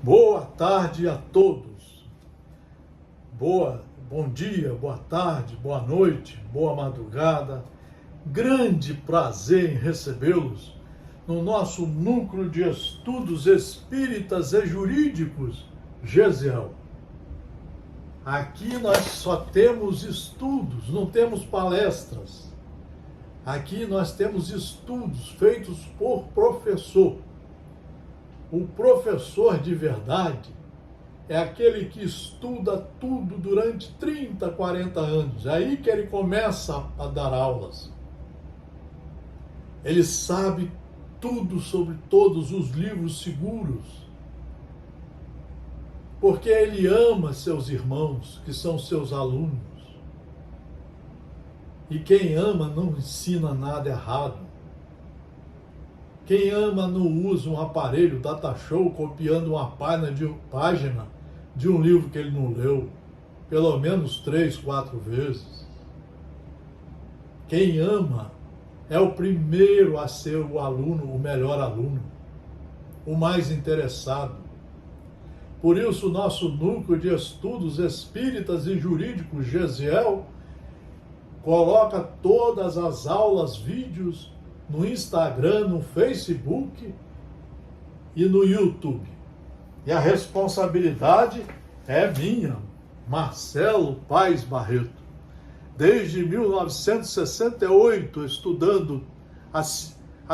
Boa tarde a todos. Bom dia, boa tarde, boa noite, boa madrugada. Grande prazer em recebê-los no nosso Núcleo de Estudos Espíritas e Jurídicos, GESEL. Aqui nós só temos estudos, não temos palestras. Aqui nós temos estudos feitos por professor. O professor de verdade é aquele que estuda tudo durante 30, 40 anos. É aí que ele começa a dar aulas. Ele sabe tudo sobre todos os livros seguros. Porque ele ama seus irmãos, que são seus alunos. E quem ama não ensina nada errado. Quem ama não usa um aparelho data show copiando uma página de um livro que ele não leu, pelo menos 3, 4 vezes. Quem ama é o primeiro a ser o aluno, o melhor aluno, o mais interessado. Por isso, o nosso Núcleo de Estudos Espíritas e Jurídicos, GESEL, coloca todas as aulas, vídeos, no Instagram, no Facebook e no YouTube. E a responsabilidade é minha, Marcelo Paes Barreto. Desde 1968, estudando a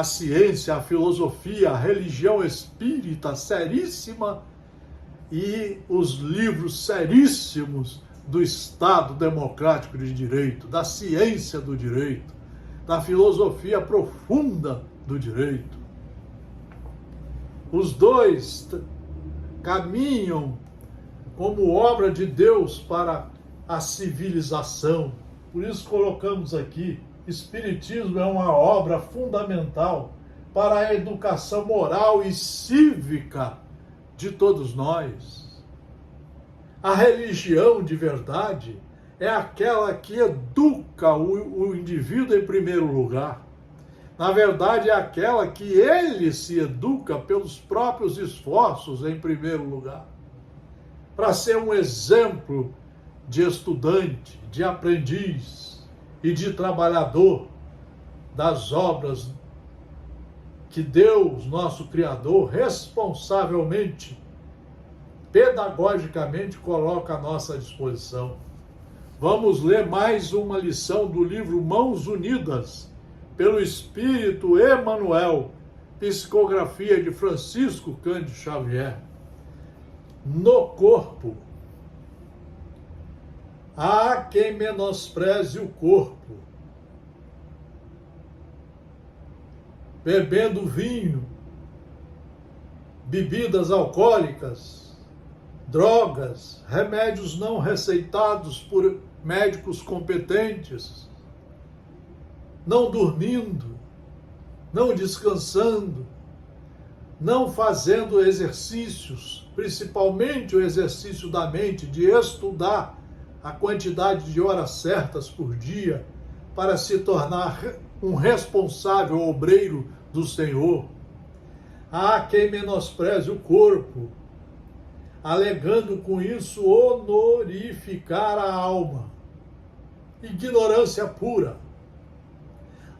ciência, a filosofia, a religião espírita seríssima e os livros seríssimos do Estado Democrático de Direito, da ciência do direito, da filosofia profunda do direito. Os dois caminham como obra de Deus para a civilização. Por isso colocamos aqui, Espiritismo é uma obra fundamental para a educação moral e cívica de todos nós. A religião de verdade é aquela que educa o indivíduo em primeiro lugar. Na verdade, é aquela que ele se educa pelos próprios esforços em primeiro lugar. Para ser um exemplo de estudante, de aprendiz e de trabalhador das obras que Deus, nosso Criador, responsavelmente, pedagogicamente, coloca à nossa disposição. Vamos ler mais uma lição do livro Mãos Unidas, pelo Espírito Emmanuel, psicografia de Francisco Cândido Xavier. No corpo. Há quem menospreze o corpo, bebendo vinho, bebidas alcoólicas, drogas, remédios não receitados por médicos competentes, não dormindo, não descansando, não fazendo exercícios, principalmente o exercício da mente, de estudar a quantidade de horas certas por dia para se tornar um responsável obreiro do Senhor. Há quem menospreze o corpo, alegando com isso honorificar a alma. Ignorância pura.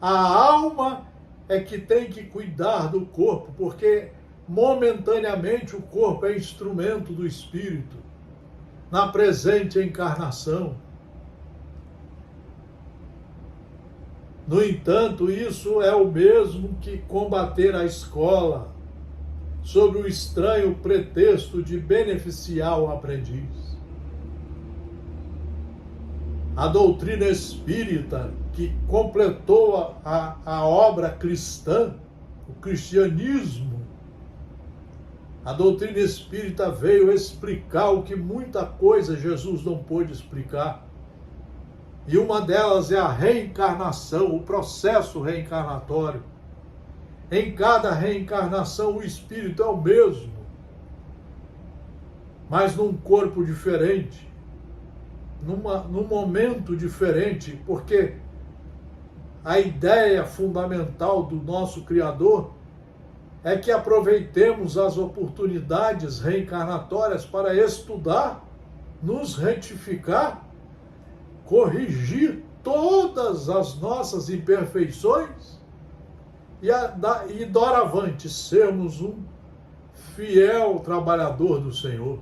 A alma é que tem que cuidar do corpo, porque momentaneamente o corpo é instrumento do espírito, na presente encarnação. No entanto, isso é o mesmo que combater a escola, sob o estranho pretexto de beneficiar o aprendiz. A doutrina espírita, que completou a obra cristã, o cristianismo, a doutrina espírita veio explicar o que muita coisa Jesus não pôde explicar. E uma delas é a reencarnação, o processo reencarnatório. Em cada reencarnação o espírito é o mesmo, mas num corpo diferente, num momento diferente, porque a ideia fundamental do nosso Criador é que aproveitemos as oportunidades reencarnatórias para estudar, nos retificar, corrigir todas as nossas imperfeições e doravante sermos um fiel trabalhador do Senhor,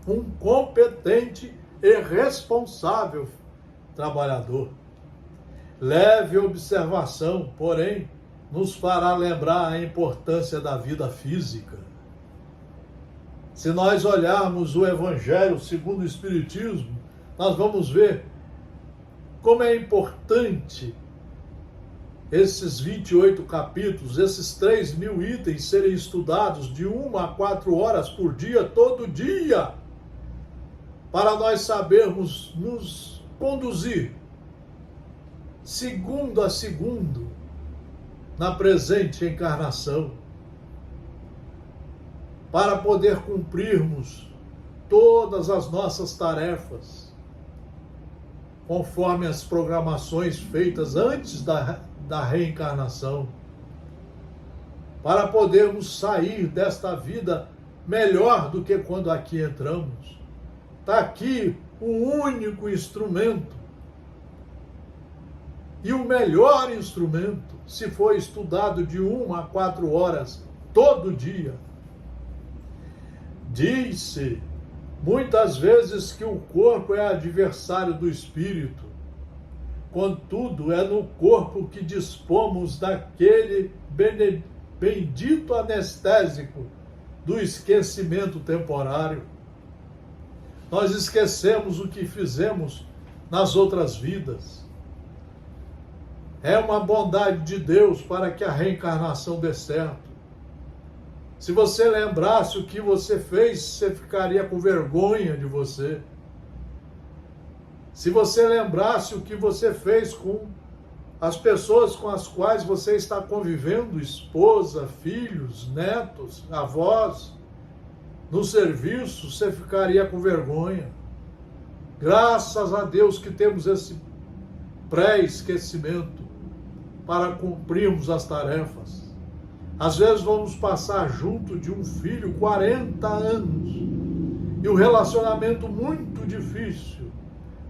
um competente e responsável trabalhador. Leve observação, porém, nos fará lembrar a importância da vida física. Se nós olharmos o Evangelho segundo o Espiritismo, nós vamos ver como é importante esses 28 capítulos, esses 3.000 itens serem estudados de 1 a 4 horas por dia, todo dia, para nós sabermos nos conduzir segundo a segundo na presente encarnação, para poder cumprirmos todas as nossas tarefas, conforme as programações feitas antes da reencarnação, para podermos sair desta vida melhor do que quando aqui entramos. Está aqui o único instrumento e o melhor instrumento, se for estudado de 1 a 4 horas todo dia. Diz-se muitas vezes que o corpo é adversário do espírito. Contudo, é no corpo que dispomos daquele bendito anestésico do esquecimento temporário. Nós esquecemos o que fizemos nas outras vidas. É uma bondade de Deus para que a reencarnação dê certo. Se você lembrasse o que você fez, você ficaria com vergonha de você. Se você lembrasse o que você fez com as pessoas com as quais você está convivendo, esposa, filhos, netos, avós, no serviço, você ficaria com vergonha. Graças a Deus que temos esse pré-esquecimento para cumprirmos as tarefas. Às vezes vamos passar junto de um filho 40 anos e o relacionamento muito difícil.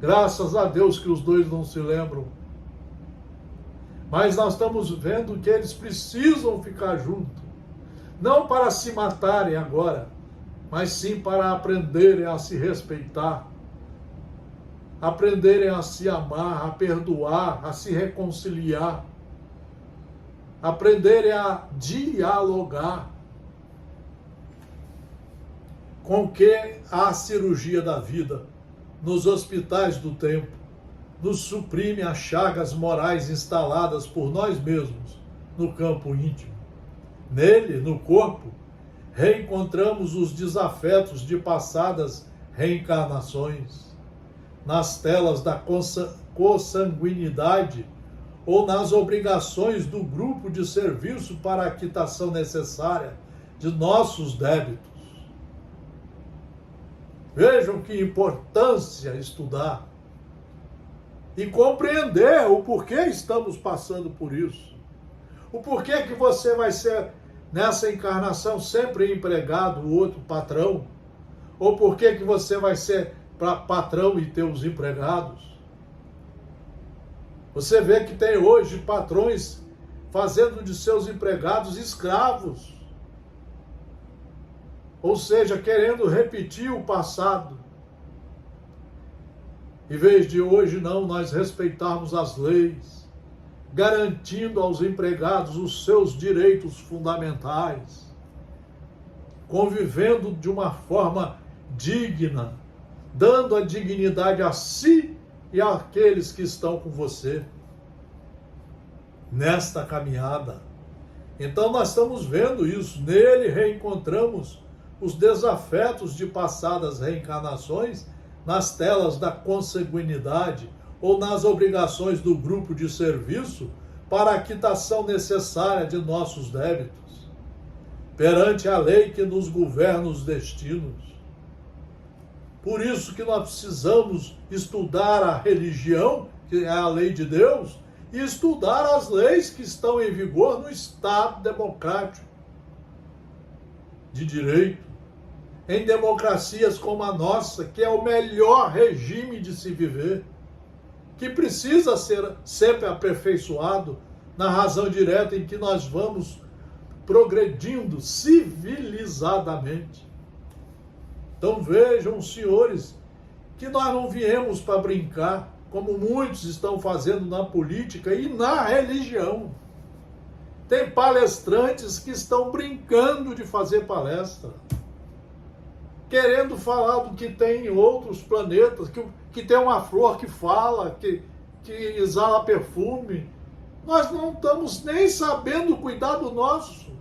Graças a Deus que os dois não se lembram. Mas nós estamos vendo que eles precisam ficar juntos. Não para se matarem agora, mas sim para aprenderem a se respeitar, aprenderem a se amar, a perdoar, a se reconciliar, aprenderem a dialogar. Com que a cirurgia da vida nos hospitais do tempo nos suprime as chagas morais instaladas por nós mesmos no campo íntimo. Nele, no corpo, reencontramos os desafetos de passadas reencarnações. Nas telas da consanguinidade ou nas obrigações do grupo de serviço para a quitação necessária de nossos débitos. Vejam que importância estudar e compreender o porquê estamos passando por isso. O porquê que você vai ser, nessa encarnação, sempre empregado, o outro patrão. Ou porquê que você vai ser patrão e ter os empregados. Você vê que tem hoje patrões fazendo de seus empregados escravos. Ou seja, querendo repetir o passado. Em vez de hoje, não, nós respeitarmos as leis, garantindo aos empregados os seus direitos fundamentais, convivendo de uma forma digna, dando a dignidade a si e àqueles que estão com você nesta caminhada. Então nós estamos vendo isso. Nele reencontramos os desafetos de passadas reencarnações nas telas da consanguinidade ou nas obrigações do grupo de serviço para a quitação necessária de nossos débitos, perante a lei que nos governa os destinos. Por isso que nós precisamos estudar a religião, que é a lei de Deus, e estudar as leis que estão em vigor no Estado democrático de direito, em democracias como a nossa, que é o melhor regime de se viver, que precisa ser sempre aperfeiçoado na razão direta em que nós vamos progredindo civilizadamente. Então vejam, senhores, que nós não viemos para brincar, como muitos estão fazendo na política e na religião. Tem palestrantes que estão brincando de fazer palestra, querendo falar do que tem em outros planetas, que tem uma flor que fala, que exala perfume. Nós não estamos nem sabendo cuidar do nosso.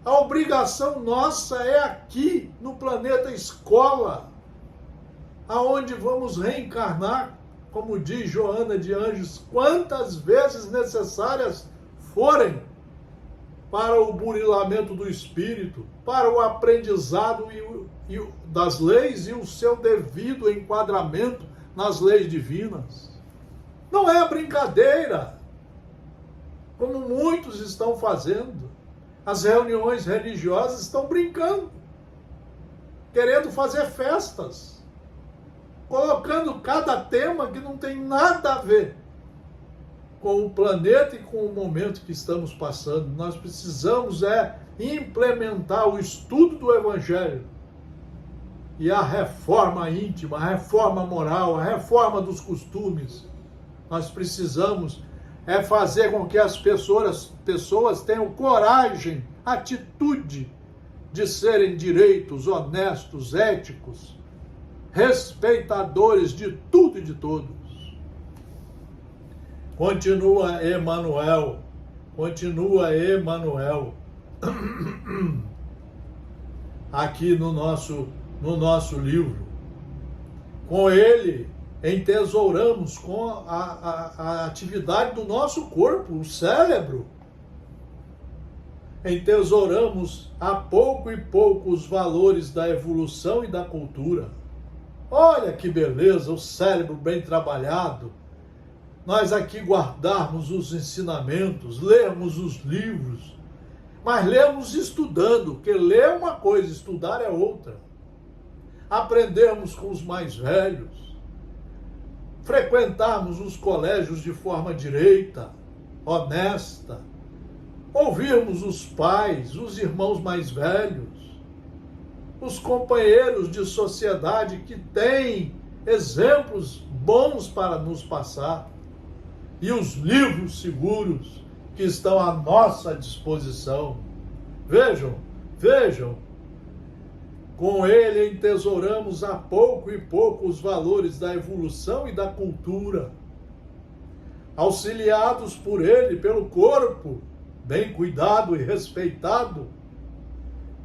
A obrigação nossa é aqui, no planeta escola, aonde vamos reencarnar, como diz Joana de Anjos, quantas vezes necessárias forem para o burilamento do espírito, para o aprendizado das leis e o seu devido enquadramento nas leis divinas. Não é brincadeira, como muitos estão fazendo. As reuniões religiosas estão brincando, querendo fazer festas, colocando cada tema que não tem nada a ver com o planeta e com o momento que estamos passando. Nós precisamos implementar o estudo do Evangelho e a reforma íntima, a reforma moral, a reforma dos costumes. Nós precisamos fazer com que as pessoas tenham coragem, atitude de serem direitos, honestos, éticos, respeitadores de tudo e de todos. Continua Emmanuel, aqui no nosso livro. Com ele, entesouramos com a atividade do nosso corpo, o cérebro. Entesouramos a pouco e pouco os valores da evolução e da cultura. Olha que beleza, o cérebro bem trabalhado. Nós aqui guardarmos os ensinamentos, lermos os livros, mas lermos estudando, porque ler é uma coisa, estudar é outra. Aprendermos com os mais velhos, frequentarmos os colégios de forma direita, honesta, ouvirmos os pais, os irmãos mais velhos, os companheiros de sociedade que têm exemplos bons para nos passar, e os livros seguros que estão à nossa disposição. Vejam, com ele entesouramos a pouco e pouco os valores da evolução e da cultura. Auxiliados por ele, pelo corpo, bem cuidado e respeitado,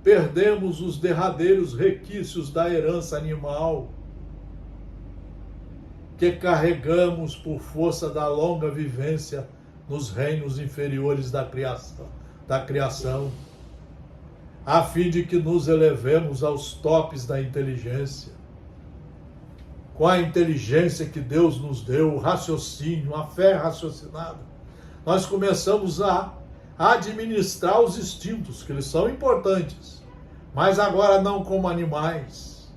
perdemos os derradeiros requisitos da herança animal, que carregamos por força da longa vivência nos reinos inferiores da criação, a fim de que nos elevemos aos topes da inteligência. Com a inteligência que Deus nos deu, o raciocínio, a fé raciocinada, nós começamos a administrar os instintos, que eles são importantes, mas agora não como animais.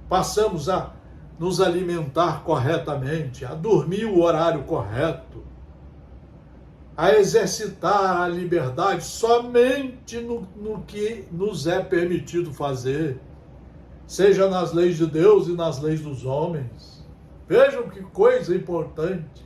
Passamos a nos alimentar corretamente, a dormir o horário correto, a exercitar a liberdade somente no que nos é permitido fazer, seja nas leis de Deus e nas leis dos homens. Vejam que coisa importante.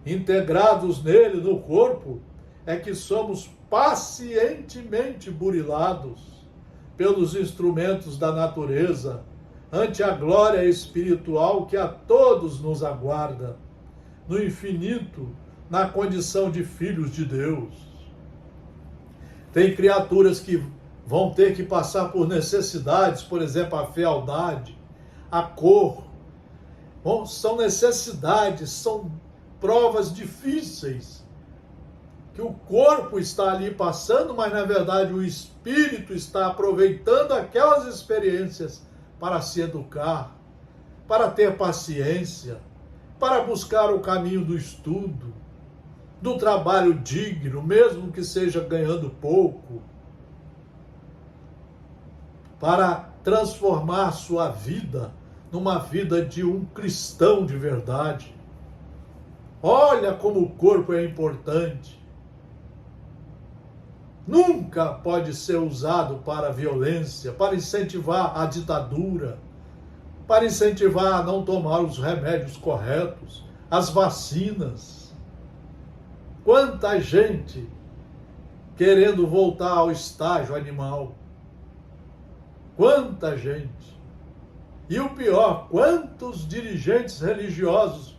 Integrados nele, no corpo, é que somos pacientemente burilados pelos instrumentos da natureza, ante a glória espiritual que a todos nos aguarda, no infinito, na condição de filhos de Deus. Tem criaturas que vão ter que passar por necessidades, por exemplo, a fealdade, a cor. Bom, são necessidades, são provas difíceis, que o corpo está ali passando, mas na verdade o espírito está aproveitando aquelas experiências para se educar, para ter paciência, para buscar o caminho do estudo, do trabalho digno, mesmo que seja ganhando pouco, para transformar sua vida numa vida de um cristão de verdade. Olha como o corpo é importante. Nunca pode ser usado para a violência, para incentivar a ditadura, para incentivar a não tomar os remédios corretos, as vacinas. Quanta gente querendo voltar ao estágio animal. Quanta gente. E o pior, quantos dirigentes religiosos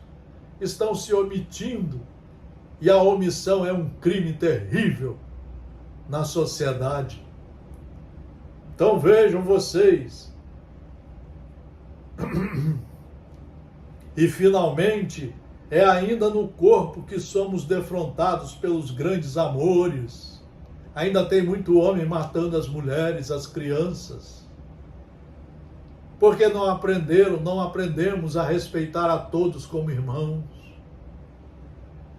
estão se omitindo, e a omissão é um crime terrível na sociedade. Então vejam vocês. E finalmente, é ainda no corpo que somos defrontados pelos grandes amores. Ainda tem muito homem matando as mulheres, as crianças. Porque não aprendemos a respeitar a todos como irmãos.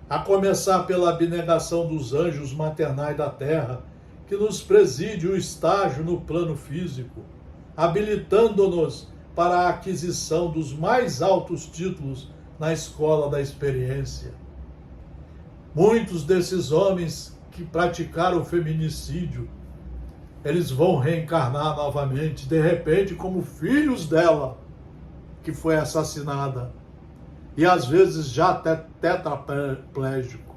A começar pela abnegação dos anjos maternais da terra, que nos preside o estágio no plano físico, habilitando-nos para a aquisição dos mais altos títulos na escola da experiência. Muitos desses homens que praticaram o feminicídio, eles vão reencarnar novamente, de repente, como filhos dela, que foi assassinada. E às vezes já até tetraplégico.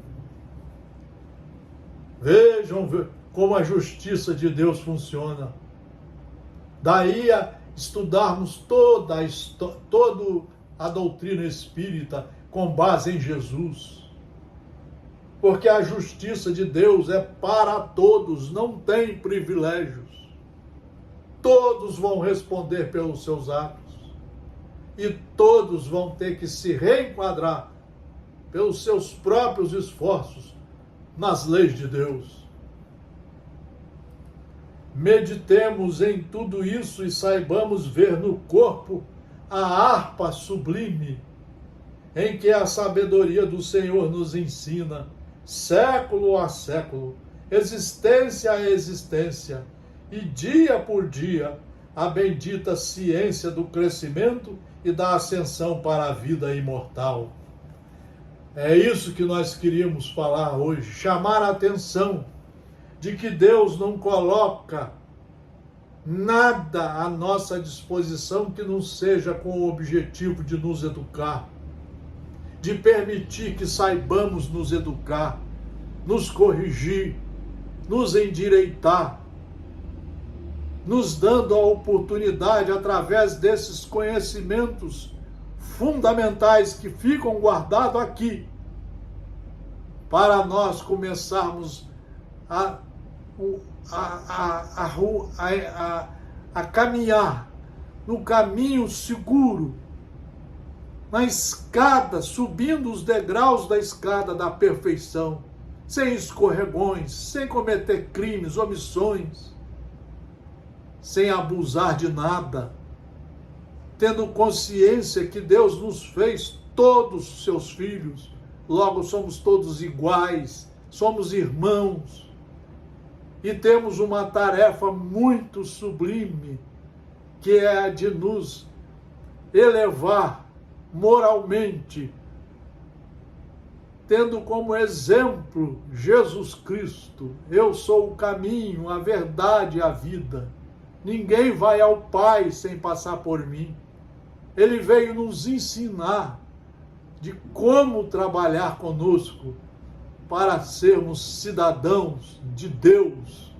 Vejam como a justiça de Deus funciona. Daí a estudarmos toda a doutrina espírita com base em Jesus. Porque a justiça de Deus é para todos, não tem privilégios. Todos vão responder pelos seus atos. E todos vão ter que se reenquadrar pelos seus próprios esforços nas leis de Deus. Meditemos em tudo isso e saibamos ver no corpo a harpa sublime em que a sabedoria do Senhor nos ensina, século a século, existência a existência, e dia por dia, a bendita ciência do crescimento e da ascensão para a vida imortal. É isso que nós queríamos falar hoje, chamar a atenção de que Deus não coloca nada à nossa disposição que não seja com o objetivo de nos educar, de permitir que saibamos nos educar, nos corrigir, nos endireitar, nos dando a oportunidade, através desses conhecimentos fundamentais que ficam guardados aqui, para nós começarmos a caminhar no caminho seguro, na escada, subindo os degraus da escada da perfeição, sem escorregões, sem cometer crimes, omissões, sem abusar de nada, tendo consciência que Deus nos fez todos seus filhos, logo somos todos iguais, somos irmãos, e temos uma tarefa muito sublime, que é a de nos elevar moralmente, tendo como exemplo Jesus Cristo. Eu sou o caminho, a verdade e a vida. Ninguém vai ao Pai sem passar por mim. Ele veio nos ensinar de como trabalhar conosco para sermos cidadãos de Deus,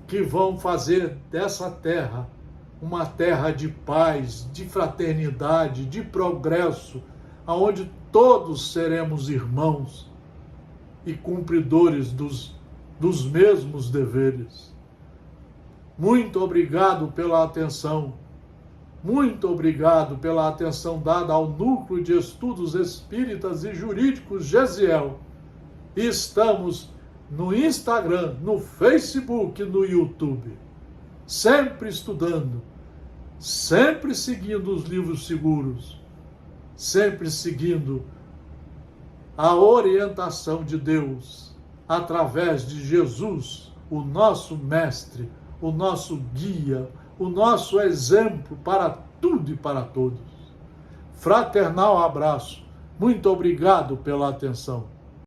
que vão fazer dessa terra uma terra de paz, de fraternidade, de progresso, aonde todos seremos irmãos e cumpridores dos mesmos deveres. Muito obrigado pela atenção. Muito obrigado pela atenção dada ao Núcleo de Estudos Espíritas e Jurídicos Gesiel. E estamos no Instagram, no Facebook, no YouTube. Sempre estudando, sempre seguindo os livros seguros. sempre seguindo a orientação de Deus, através de Jesus, o nosso mestre, o nosso guia, o nosso exemplo para tudo e para todos. Fraternal abraço. Muito obrigado pela atenção.